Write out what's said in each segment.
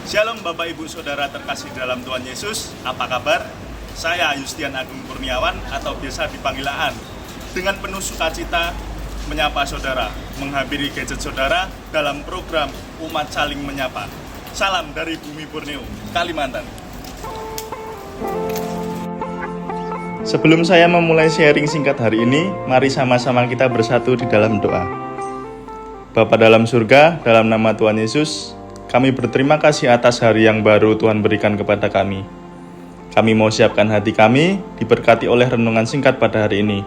Shalom Bapak Ibu Saudara terkasih dalam Tuhan Yesus, apa kabar? Saya Yustian Agung Kurniawan atau biasa dipanggil Aan. Dengan penuh sukacita menyapa saudara, menghampiri gadget saudara dalam program Umat Saling Menyapa. Salam dari Bumi Borneo, Kalimantan. Sebelum saya memulai sharing singkat hari ini, mari sama-sama kita bersatu di dalam doa. Bapa dalam surga, dalam nama Tuhan Yesus, kami berterima kasih atas hari yang baru Tuhan berikan kepada kami. Kami mau siapkan hati kami, diberkati oleh renungan singkat pada hari ini.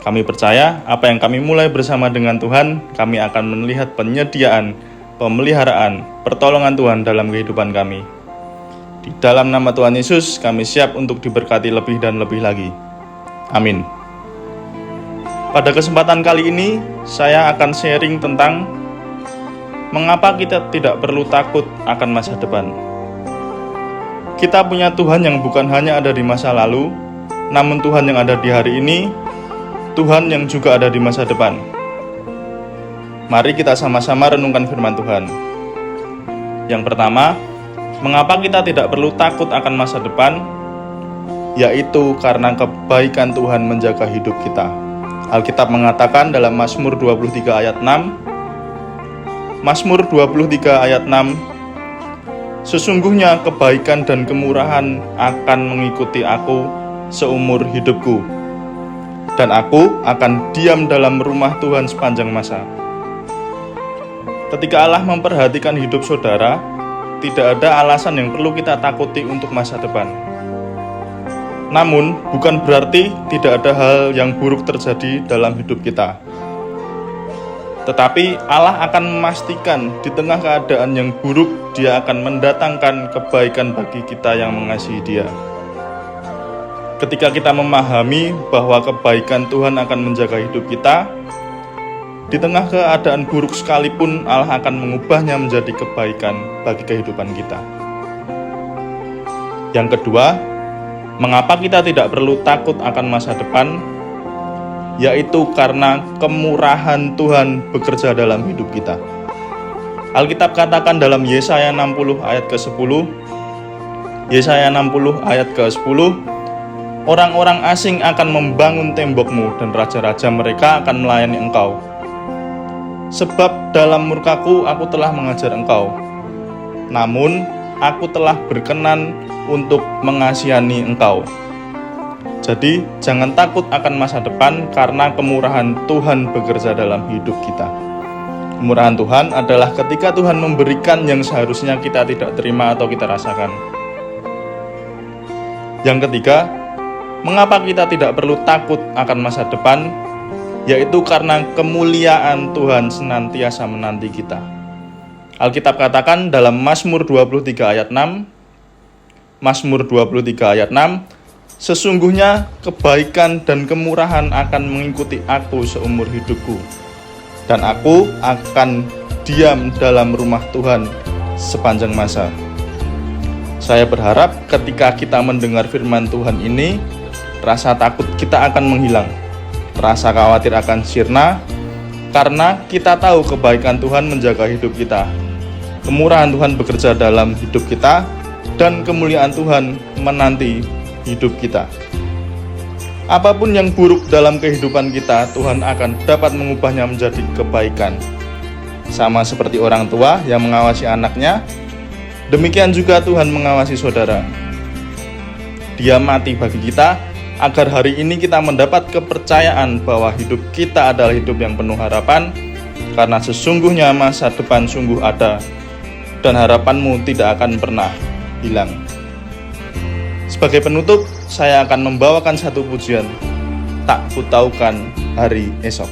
Kami percaya apa yang kami mulai bersama dengan Tuhan, kami akan melihat penyediaan, pemeliharaan, pertolongan Tuhan dalam kehidupan kami. Di dalam nama Tuhan Yesus, kami siap untuk diberkati lebih dan lebih lagi. Amin. Pada kesempatan kali ini, saya akan sharing tentang mengapa kita tidak perlu takut akan masa depan. Kita punya Tuhan yang bukan hanya ada di masa lalu, namun Tuhan yang ada di hari ini, Tuhan yang juga ada di masa depan. Mari kita sama-sama renungkan firman Tuhan. Yang pertama, mengapa kita tidak perlu takut akan masa depan? Yaitu karena kebaikan Tuhan menjaga hidup kita. Alkitab mengatakan dalam Mazmur 23 ayat 6, Mazmur 23 ayat 6, sesungguhnya kebaikan dan kemurahan akan mengikuti aku seumur hidupku, dan aku akan diam dalam rumah Tuhan sepanjang masa. Ketika Allah memperhatikan hidup saudara, tidak ada alasan yang perlu kita takuti untuk masa depan. Namun, bukan berarti tidak ada hal yang buruk terjadi dalam hidup kita. Tetapi Allah akan memastikan di tengah keadaan yang buruk, Dia akan mendatangkan kebaikan bagi kita yang mengasihi Dia. Ketika kita memahami bahwa kebaikan Tuhan akan menjaga hidup kita, di tengah keadaan buruk sekalipun Allah akan mengubahnya menjadi kebaikan bagi kehidupan kita. Yang kedua, mengapa kita tidak perlu takut akan masa depan? Yaitu karena kemurahan Tuhan bekerja dalam hidup kita. Alkitab katakan dalam Yesaya 60 ayat ke-10, Yesaya 60 ayat ke-10, orang-orang asing akan membangun tembokmu dan raja-raja mereka akan melayani engkau. Sebab dalam murkaku aku telah mengajar engkau, namun aku telah berkenan untuk mengasihani engkau. Jadi, jangan takut akan masa depan karena kemurahan Tuhan bekerja dalam hidup kita. Kemurahan Tuhan adalah ketika Tuhan memberikan yang seharusnya kita tidak terima atau kita rasakan. Yang ketiga, mengapa kita tidak perlu takut akan masa depan? Yaitu karena kemuliaan Tuhan senantiasa menanti kita. Alkitab katakan dalam Mazmur 23 ayat 6, Mazmur 23 ayat 6, sesungguhnya kebaikan dan kemurahan akan mengikuti aku seumur hidupku, dan aku akan diam dalam rumah Tuhan sepanjang masa. Saya berharap ketika kita mendengar firman Tuhan ini, rasa takut kita akan menghilang, rasa khawatir akan sirna, karena kita tahu kebaikan Tuhan menjaga hidup kita, kemurahan Tuhan bekerja dalam hidup kita, dan kemuliaan Tuhan menanti hidup kita. Apapun yang buruk dalam kehidupan kita, Tuhan akan dapat mengubahnya menjadi kebaikan. Sama seperti orang tua yang mengawasi anaknya, demikian juga Tuhan mengawasi saudara. Dia mati bagi kita, agar hari ini kita mendapat kepercayaan bahwa hidup kita adalah hidup yang penuh harapan, karena sesungguhnya masa depan sungguh ada, dan harapanmu tidak akan pernah hilang. Sebagai penutup, saya akan membawakan satu pujian, Tak Kutaukan Hari Esok.